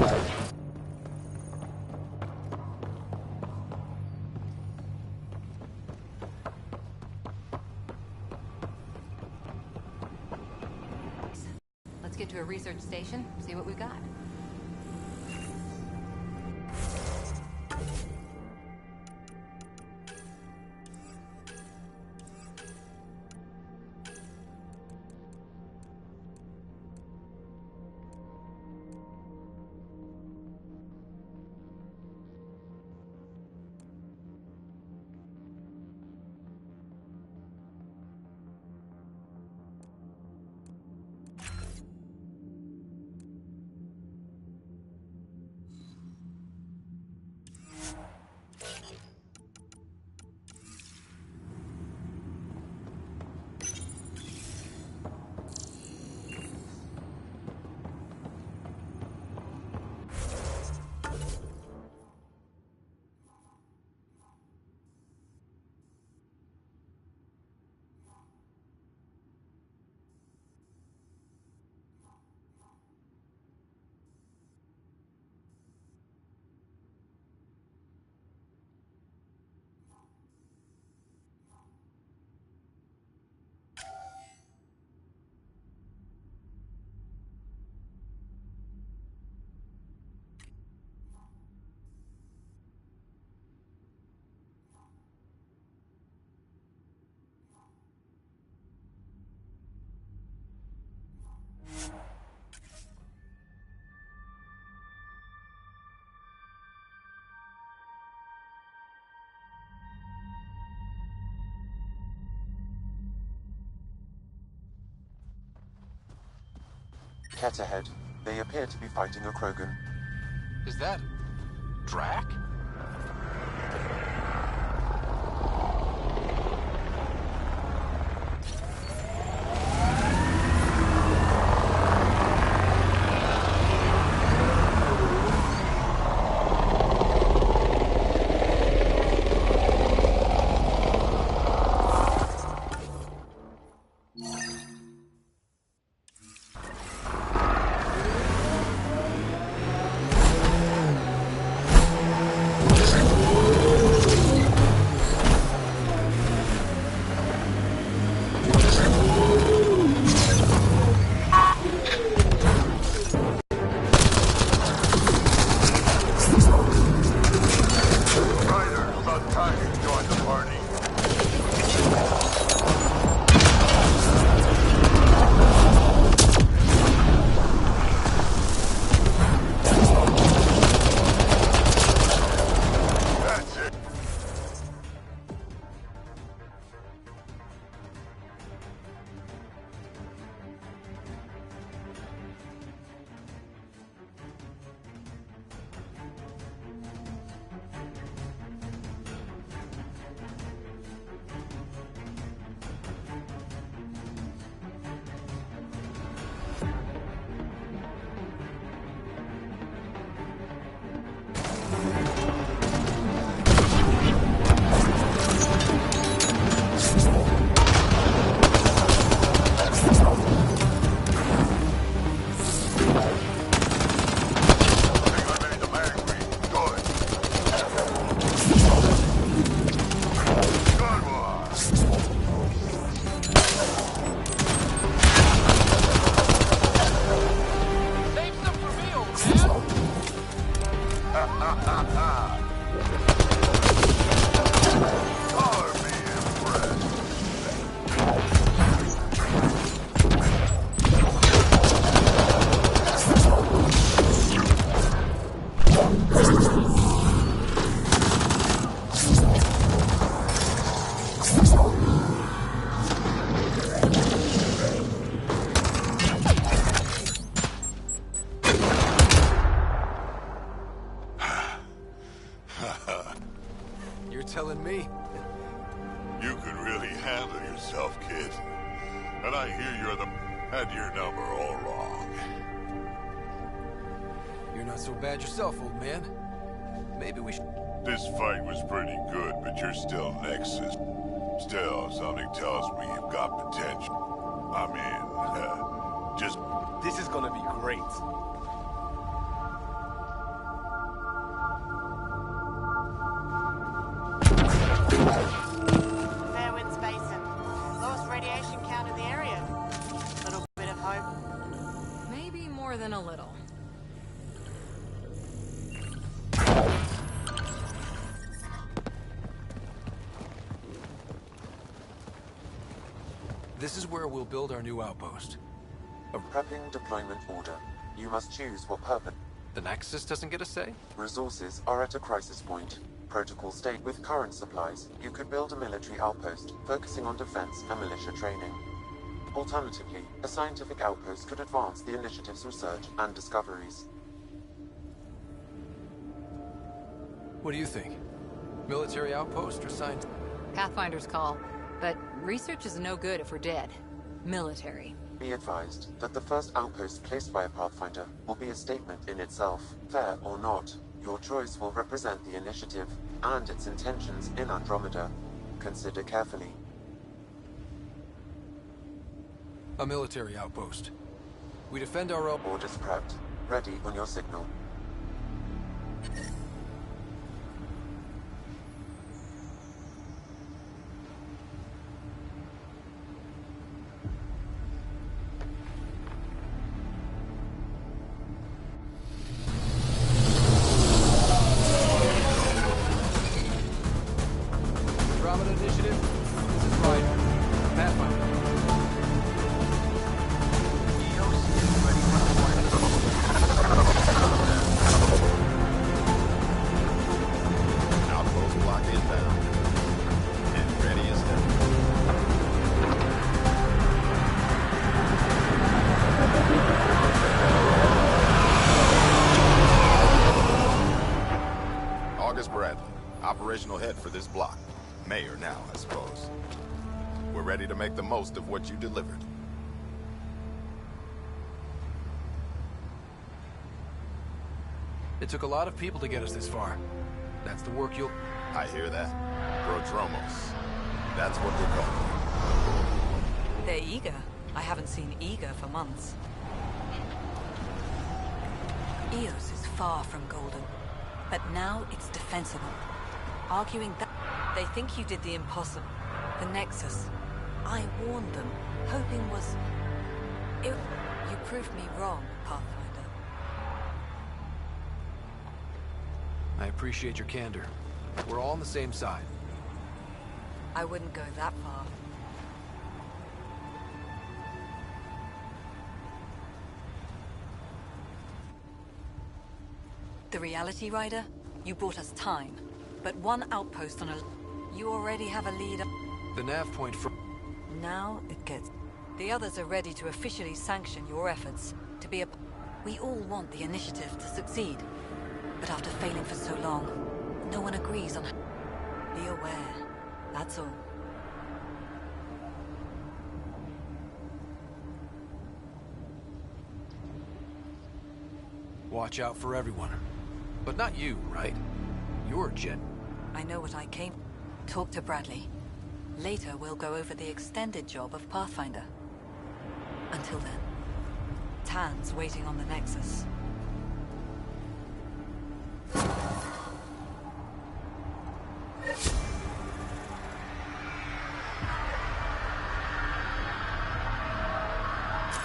Let's get to a research station, see what we've got. Cat ahead. They appear to be fighting a Krogan. Is that... Drac? telling me. You could really handle yourself, kid. And I hear you're the... had your number all wrong. You're not so bad yourself, old man. Maybe we should... This fight was pretty good, but you're still Nexus. Still, something tells me you've got potential. I mean, just... This is gonna be great. Fairwinds Basin. Lowest radiation count in the area. Little bit of hope. Maybe more than a little. This is where we'll build our new outpost. A prepping deployment order. You must choose what purpose. The Nexus doesn't get a say? Resources are at a crisis point. Protocol state with current supplies, you could build a military outpost, focusing on defense and militia training. Alternatively, a scientific outpost could advance the initiative's research and discoveries. What do you think? Military outpost or science? Pathfinder's call. But research is no good if we're dead. Military. Be advised that the first outpost placed by a Pathfinder will be a statement in itself. Fair or not, your choice will represent the initiative and its intentions in Andromeda. Consider carefully. A military outpost. We defend our own... Orders prepped. Ready on your signal. Operational head for this block. Mayor now, I suppose. We're ready to make the most of what you delivered. It took a lot of people to get us this far. That's the work you'll... I hear that. Prodromos. That's what we're calling. They're eager. I haven't seen eager for months. Eos is far from golden, but now it's defensible. Arguing that they think you did the impossible. The Nexus. I warned them, hoping was... You proved me wrong, Pathfinder. I appreciate your candor. We're all on the same side. I wouldn't go that far. The Reality Rider? You bought us time. But one outpost on a... You already have a leader. The nav point for... Now it gets... The others are ready to officially sanction your efforts. To be a... We all want the initiative to succeed. But after failing for so long, no one agrees on... Be aware. That's all. Watch out for everyone. But not you, right? You're Jet. I know what I came... Talk to Bradley. Later, we'll go over the extended job of Pathfinder. Until then, Tan's waiting on the Nexus.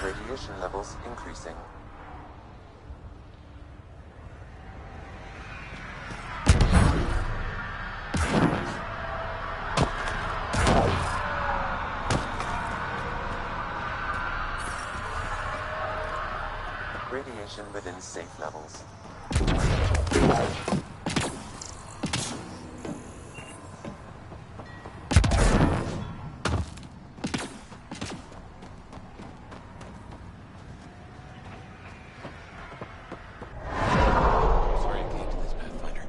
Radiation levels increasing. Radiation within safe levels. Sorry I came to this, Pathfinder.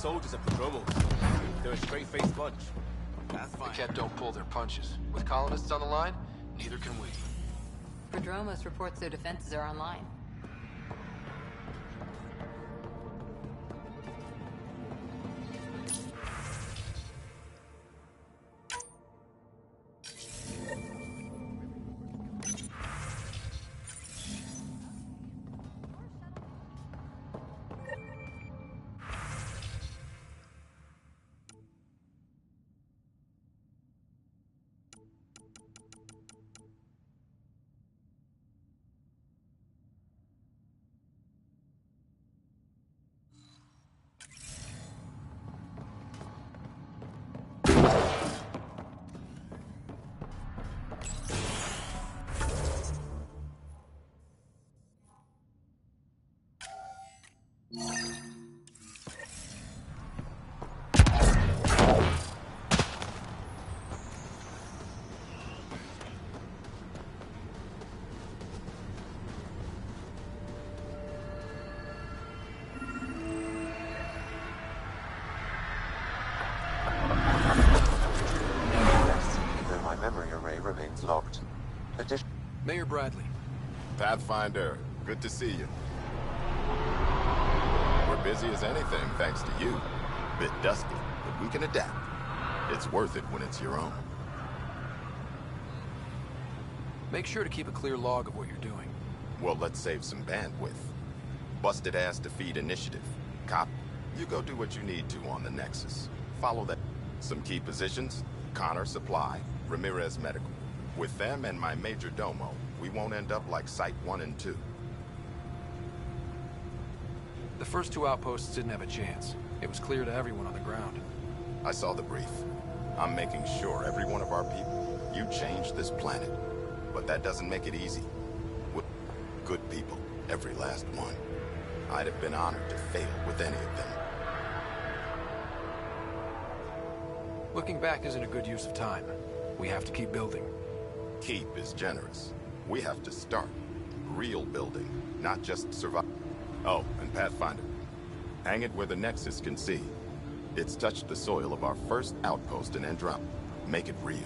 soldiers at Promos. They're a straight-faced bunch. That's The fine. Ket don't pull their punches. With colonists on the line, neither can we. Prodromos reports their defenses are online. Though my memory array remains locked. Mayor Bradley. Pathfinder, good to see you. We're busy as anything, thanks to you. Bit dusty, but we can adapt. It's worth it when it's your own. Make sure to keep a clear log of what you're doing. Well, let's save some bandwidth. Busted ass defeat initiative. Cop, you go do what you need to on the Nexus. Follow that. Some key positions: Connor Supply, Ramirez Medical. With them and my major domo, we won't end up like Site 1 and 2. The first two outposts didn't have a chance. It was clear to everyone on the ground. I saw the brief. I'm making sure every one of our people, you changed this planet. But that doesn't make it easy. We're good people, every last one. I'd have been honored to fail with any of them. Looking back isn't a good use of time. We have to keep building. Keep is generous. We have to start. Real building, not just survive. Oh, and Pathfinder. Hang it where the Nexus can see. It's touched the soil of our first outpost in Andromeda. Make it real.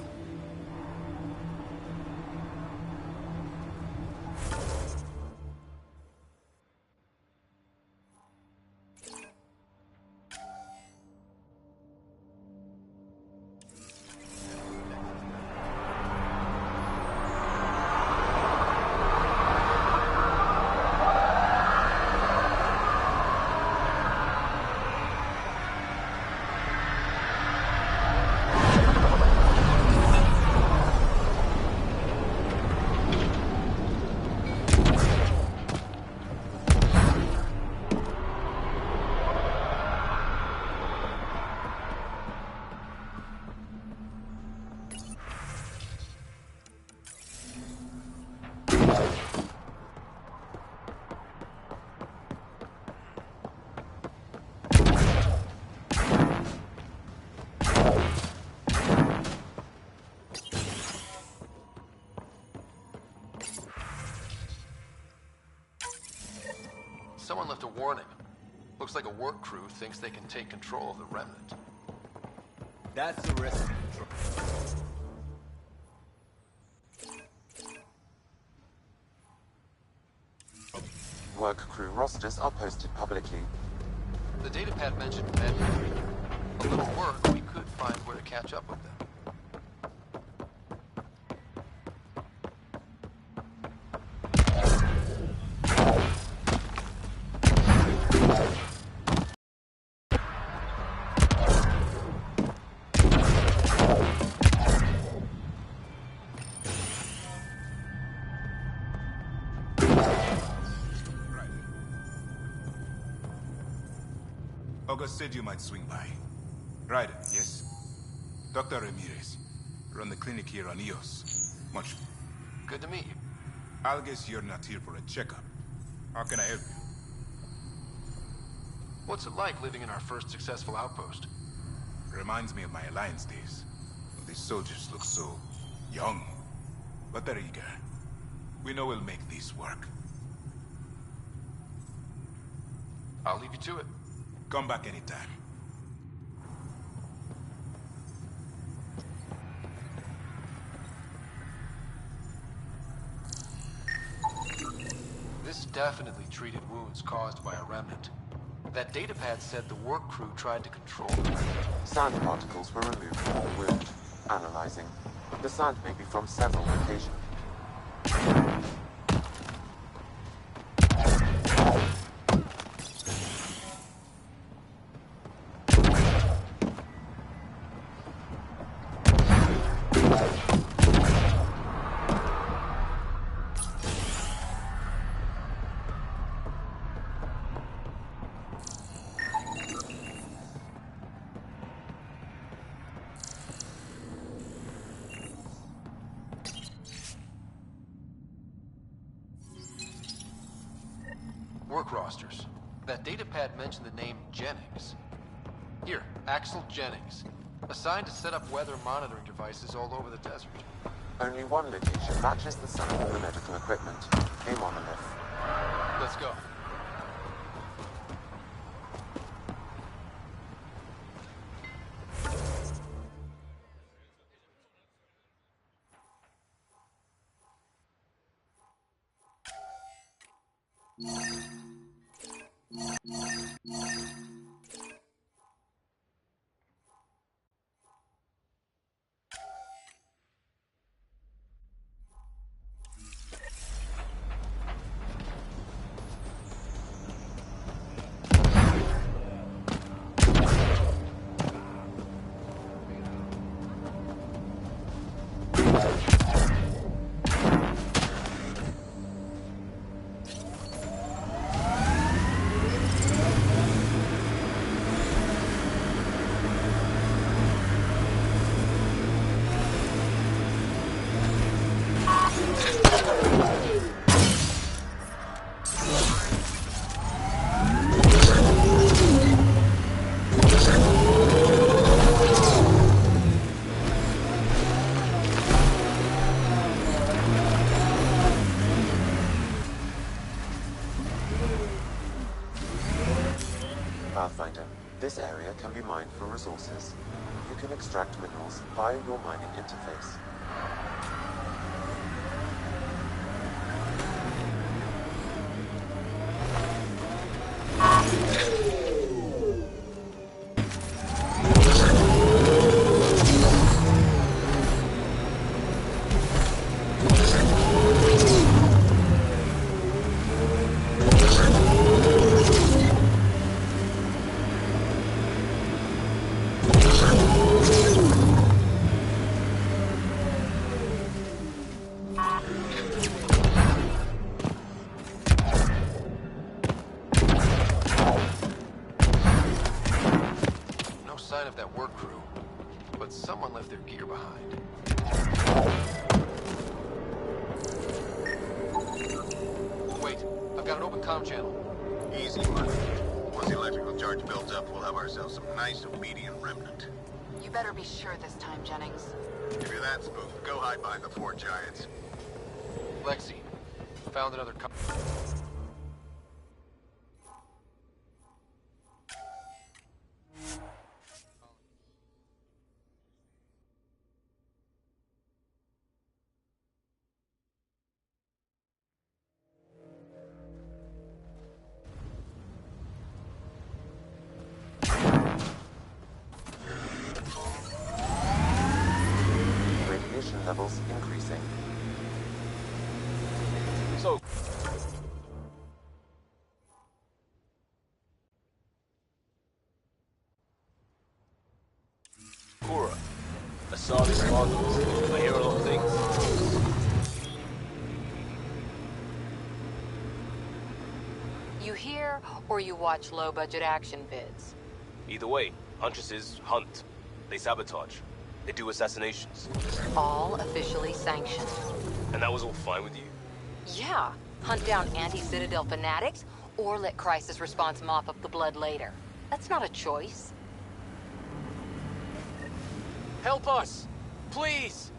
Someone left a warning. Looks like a work crew thinks they can take control of the remnant. That's the recipe. Work crew rosters are posted publicly. The datapad mentioned men. A little work, we could find where to catch up with them. August said you might swing by. Ryder, yes? Dr. Ramirez. Run the clinic here on EOS. Much. Good to meet you. I'll guess you're not here for a checkup. How can I help you? What's it like living in our first successful outpost? Reminds me of my Alliance days. These soldiers look so young, but they're eager. We know we'll make this work. I'll leave you to it. Come back anytime. This definitely treated wounds caused by a remnant. That datapad said the work crew tried to control them. Sand particles were removed from the wound. Analyzing. The sand may be from several locations. Work rosters. That datapad mentioned the name Jennings. Here, Axel Jennings. Assigned to set up weather monitoring devices all over the desert. Only one location matches the sign of the medical equipment. A monolith. Let's go. Pathfinder, this area can be mined for resources. You can extract minerals via your mining interface. Sign of that work crew, but someone left their gear behind. Wait, I've got an open comm channel. Easy money. Once the electrical charge builds up, we'll have ourselves some nice obedient remnant. You better be sure this time, Jennings. If you're that spooked, go hide behind the four giants. Lexi, found another Levels increasing. So, Cora, I saw these models. I hear a lot of things. You hear or you watch low-budget action vids? Either way, Huntresses hunt. They sabotage. They do assassinations. All officially sanctioned. And that was all fine with you? Yeah. Hunt down anti-Citadel fanatics, or let crisis response mop up the blood later. That's not a choice. Help us! Please!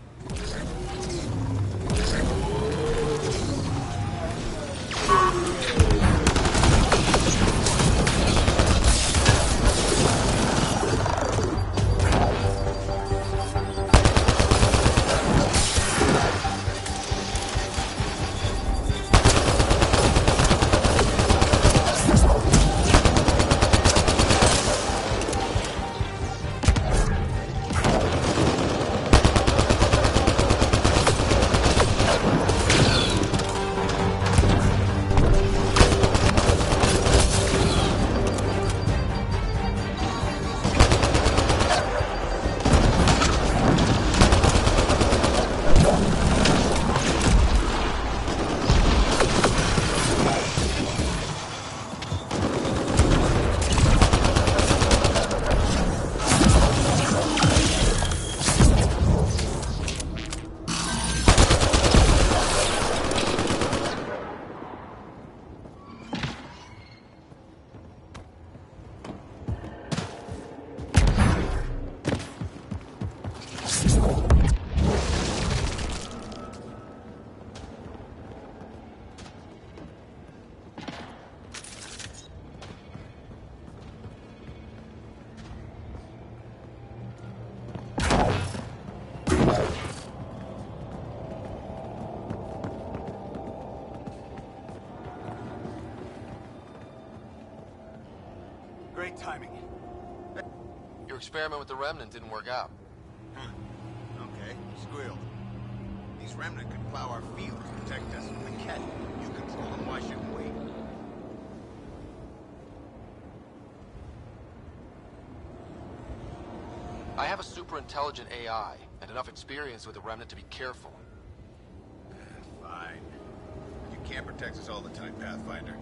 Great timing. Your experiment with the Remnant didn't work out. Huh. Okay, squealed. These Remnant can plow our fields, protect us from the Ket. You control them, why shouldn't we? I have a super intelligent AI and enough experience with the Remnant to be careful. Fine. You can't protect us all the time, Pathfinder.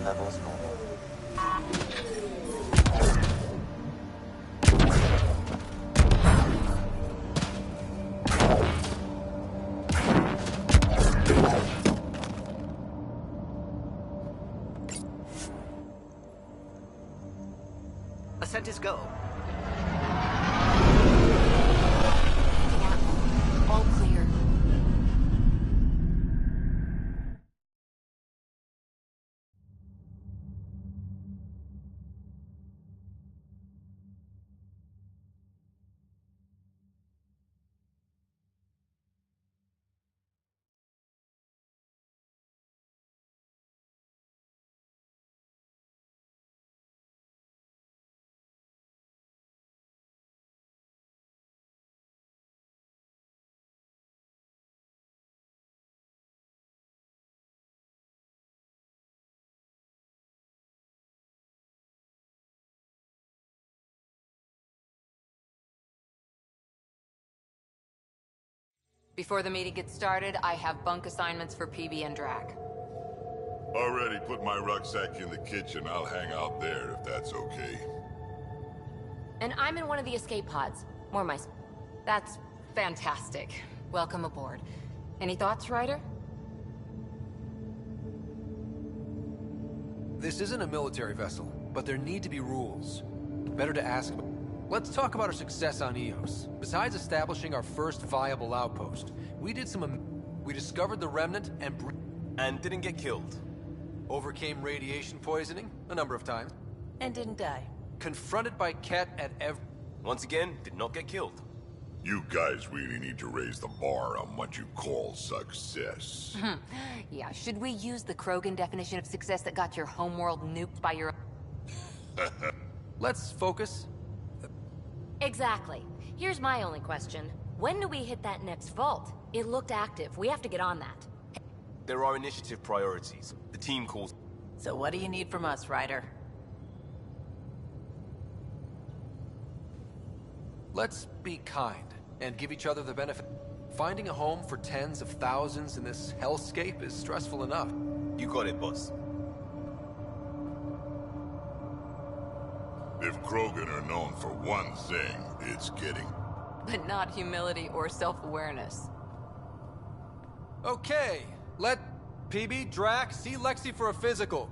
levels normal. Apprentice go. Yeah. All clear. Before the meeting gets started, I have bunk assignments for PB and Drac. Already put my rucksack in the kitchen. I'll hang out there if that's okay. And I'm in one of the escape pods. More my... That's fantastic. Welcome aboard. Any thoughts, Ryder? This isn't a military vessel, but there need to be rules. Better to ask... Let's talk about our success on Eos. Besides establishing our first viable outpost, we discovered the Remnant and didn't get killed. Overcame radiation poisoning a number of times. And didn't die. Confronted by Ket at Once again, did not get killed. You guys really need to raise the bar on what you call success. Yeah, should we use the Krogan definition of success that got your homeworld nuked by your... Let's focus. Exactly. Here's my only question. When do we hit that next vault? It looked active. We have to get on that. There are initiative priorities. The team calls... So what do you need from us, Ryder? Let's be kind and give each other the benefit. Finding a home for tens of thousands in this hellscape is stressful enough. You got it, boss. If Krogan are known for one thing, it's getting... But not humility or self-awareness. Okay, let PB Drac see Lexi for a physical.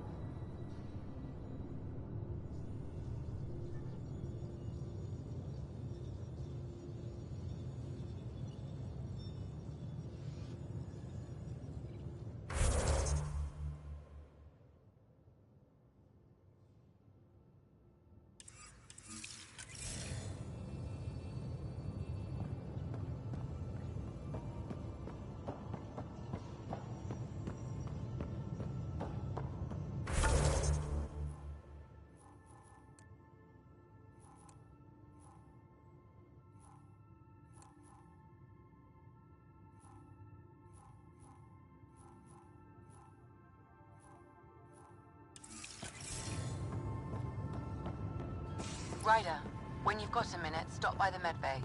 Ryder, when you've got a minute, stop by the medbay.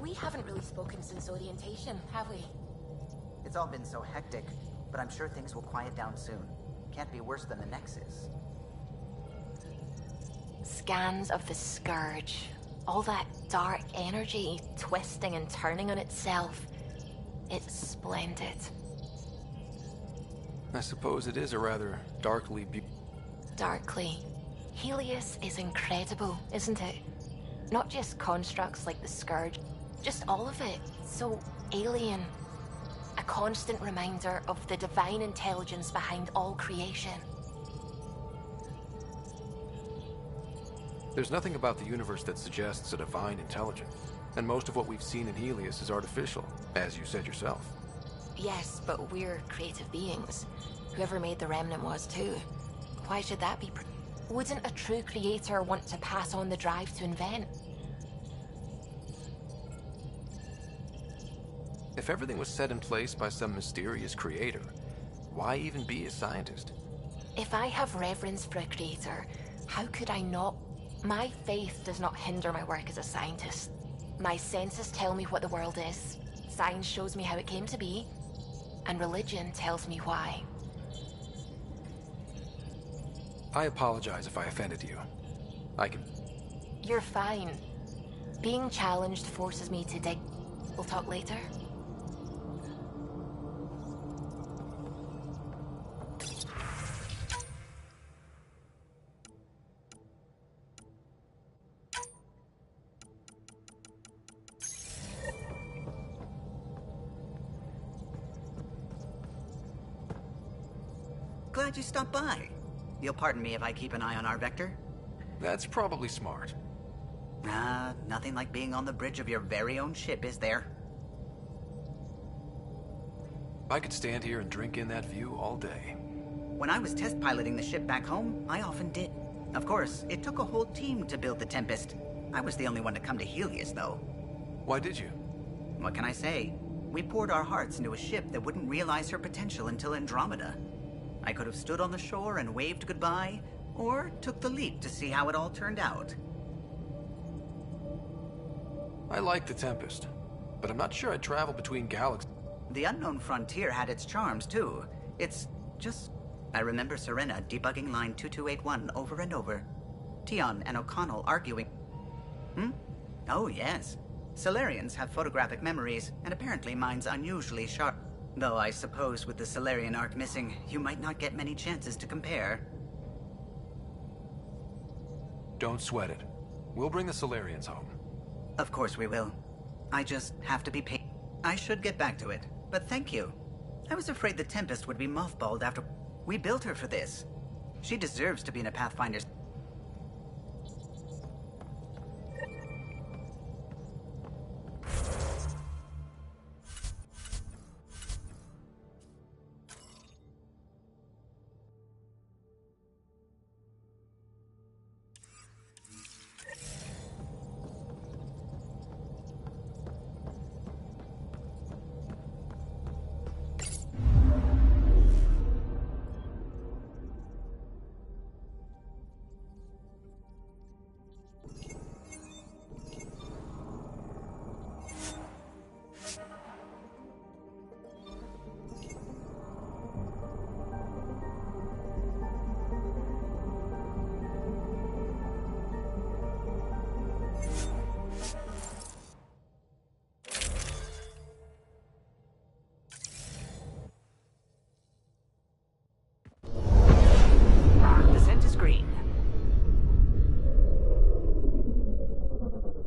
We haven't really spoken since orientation, have we? It's all been so hectic, but I'm sure things will quiet down soon. Can't be worse than the Nexus. Scans of the Scourge. All that dark energy twisting and turning on itself. It's splendid. I suppose it is a rather darkly Darkly. Helios is incredible, isn't it? Not just constructs like the Scourge, just all of it. So alien. A constant reminder of the divine intelligence behind all creation. There's nothing about the universe that suggests a divine intelligence. And most of what we've seen in Helios is artificial, as you said yourself. Yes, but we're creative beings. Whoever made the Remnant was too. Why should that be? Wouldn't a true creator want to pass on the drive to invent? If everything was set in place by some mysterious creator, Why even be a scientist? If I have reverence for a creator, how could I not? My faith does not hinder my work as a scientist. My senses tell me what the world is. Science shows me how it came to be. And religion tells me why. I apologize if I offended you. I can... You're fine. Being challenged forces me to dig. We'll talk later. Glad you stopped by. You'll pardon me if I keep an eye on our vector? That's probably smart. Nothing like being on the bridge of your very own ship, is there? I could stand here and drink in that view all day. When I was test piloting the ship back home, I often did. Of course, it took a whole team to build the Tempest. I was the only one to come to Helios, though. Why did you? What can I say? We poured our hearts into a ship that wouldn't realize her potential until Andromeda. I could have stood on the shore and waved goodbye, or took the leap to see how it all turned out. I like the Tempest, but I'm not sure I'd travel between galaxies. The unknown frontier had its charms, too. It's just... I remember Serena debugging line 2281 over and over. Tion and O'Connell arguing. Oh, yes. Solarians have photographic memories, and apparently mine's unusually sharp. Though I suppose with the Solarian arc missing, you might not get many chances to compare. Don't sweat it. We'll bring the Solarians home. Of course we will. I just have to be patient. I should get back to it, but thank you. I was afraid the Tempest would be mothballed after... We built her for this. She deserves to be in a Pathfinder's...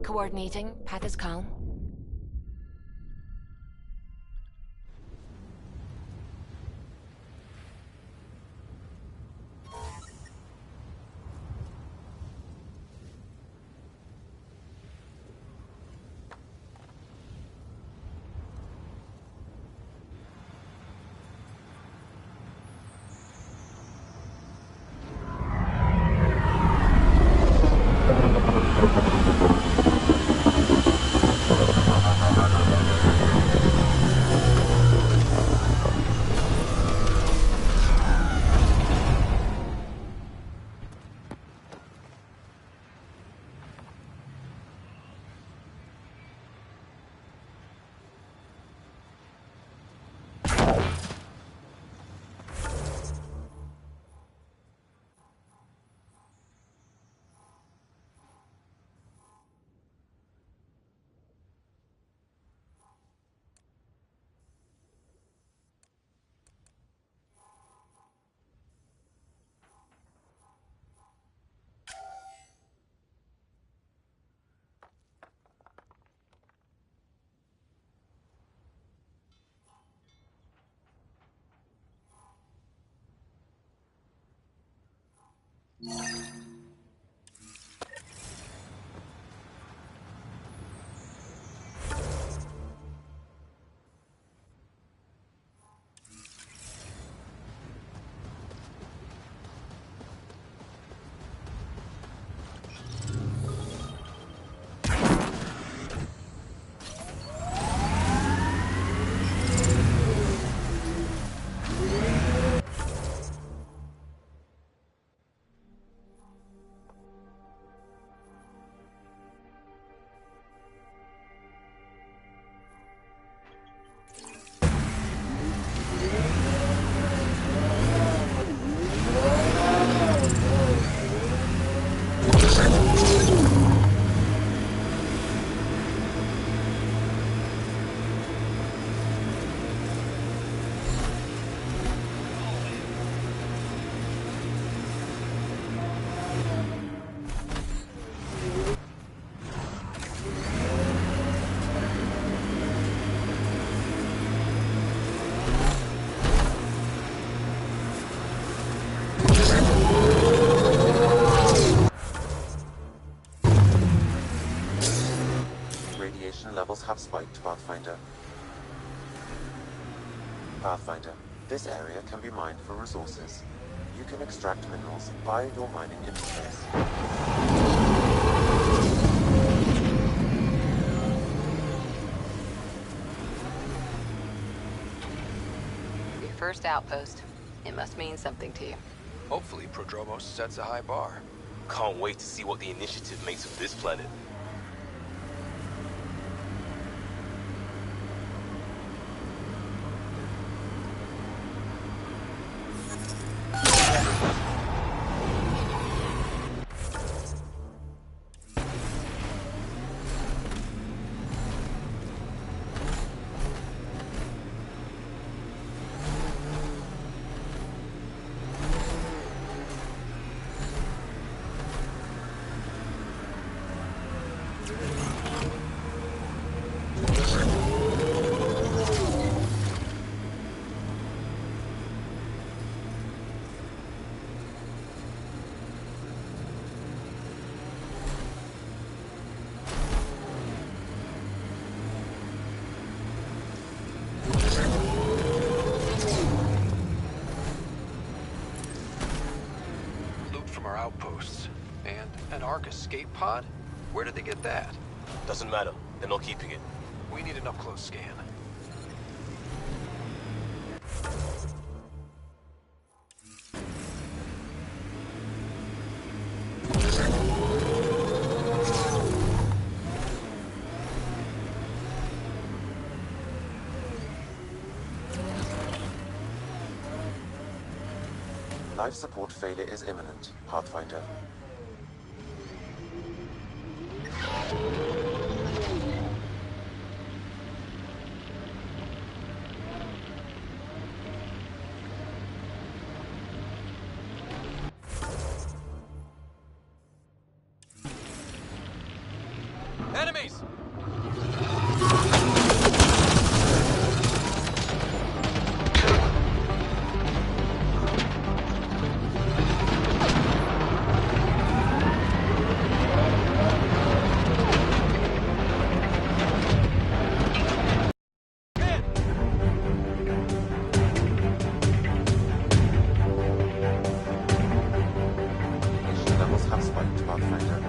Coordinating. Path is calm. radiation levels have spiked, Pathfinder. Pathfinder, this area can be mined for resources. You can extract minerals via your mining interface. Your first outpost. It must mean something to you. Hopefully, Prodromos sets a high bar. Can't wait to see what the initiative makes of this planet. Outposts. And an Ark escape pod? Where did they get that? Doesn't matter. They're not keeping it. We need an up-close scan. Life support failure is imminent, Pathfinder. Enemies! Levels have spiked, Pathfinder.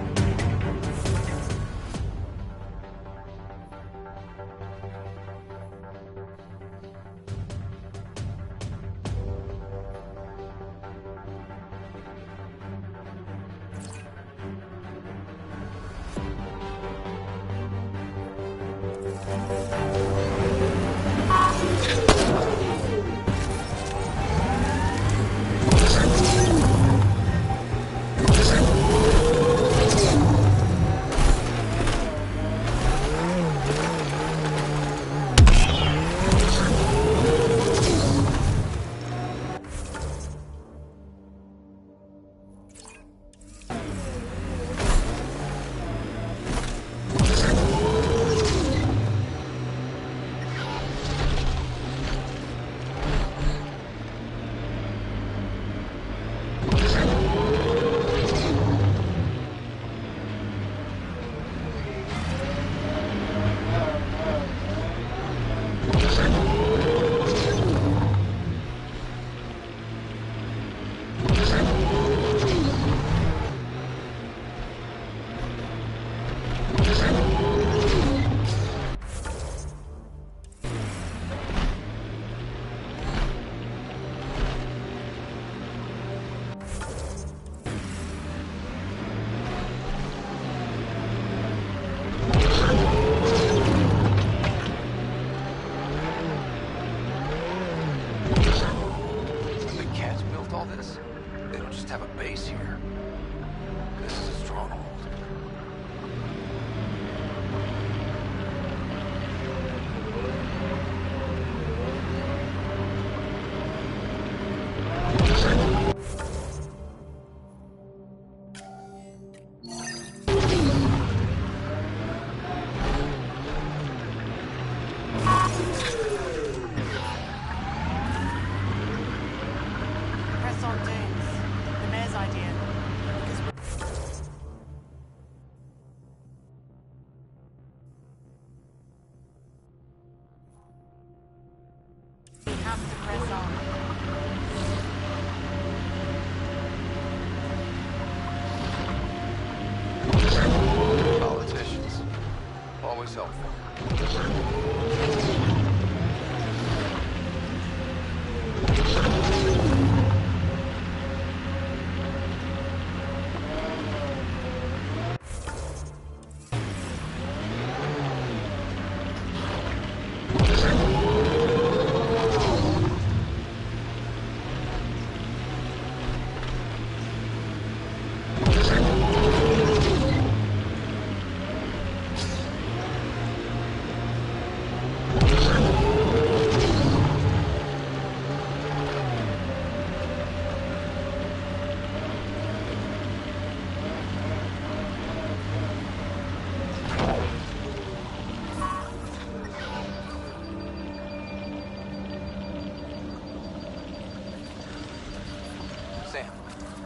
helpful.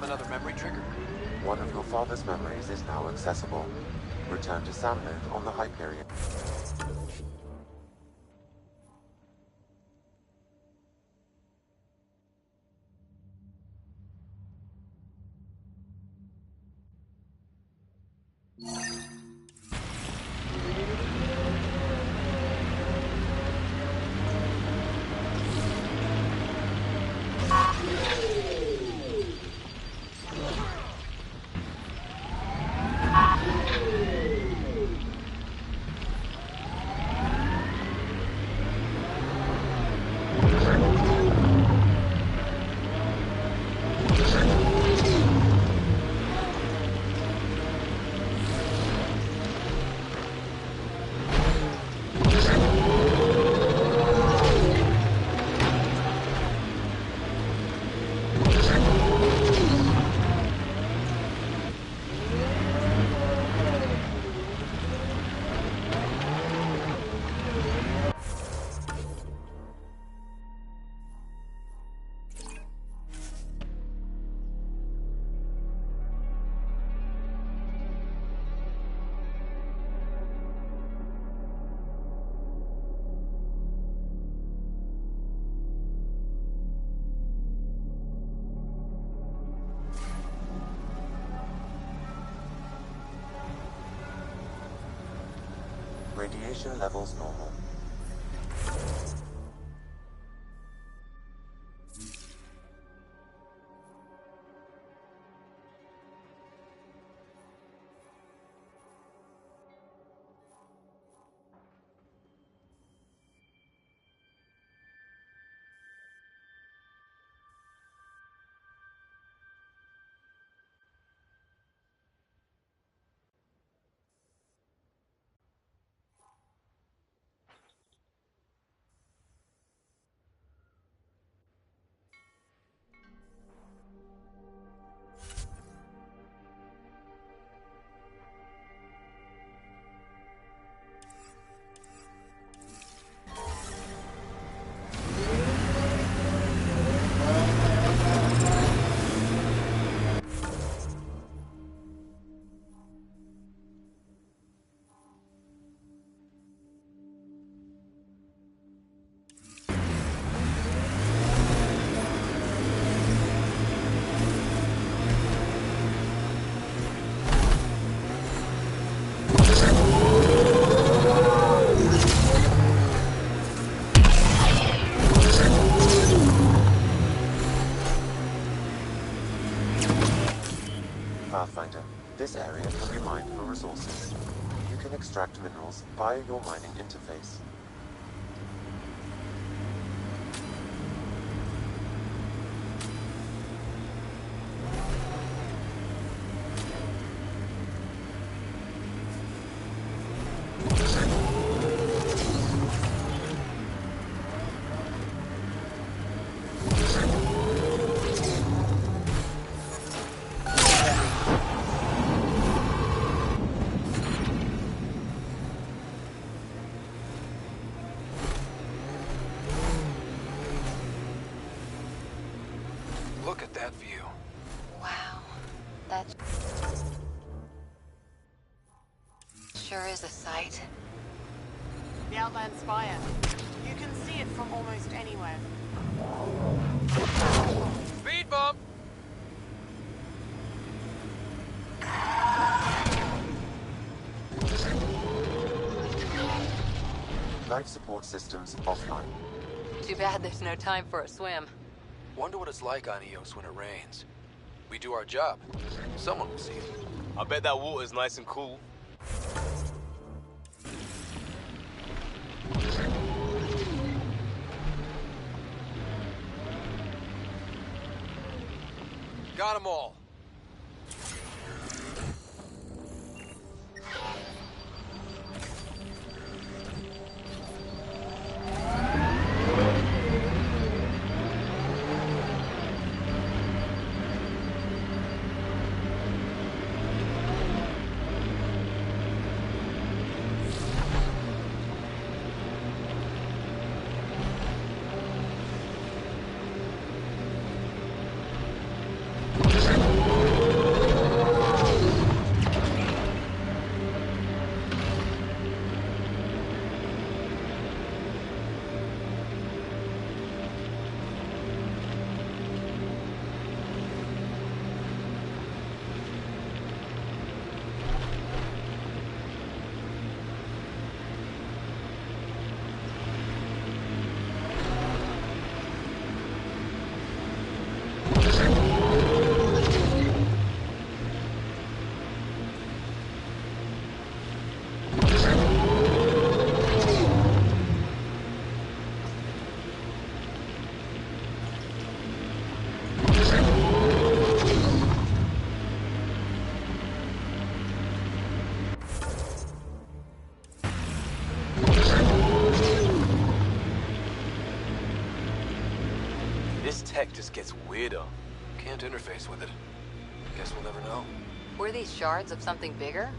Another memory trigger. One of your father's memories is now accessible. Return to Samnode on the Hyperion. Radiation levels normal. Pathfinder, this area can be mined for resources. You can extract minerals via your mining interface. Look at that view. Wow, that sure is a sight. The Outland Spire. You can see it from almost anywhere. Speed bump! Life support systems offline. Too bad there's no time for a swim. Wonder what it's like on Eos when it rains. We do our job. Someone will see it. I bet that water's nice and cool. Got 'em all. This tech just gets weirder. Can't interface with it. Guess we'll never know. Were these shards of something bigger?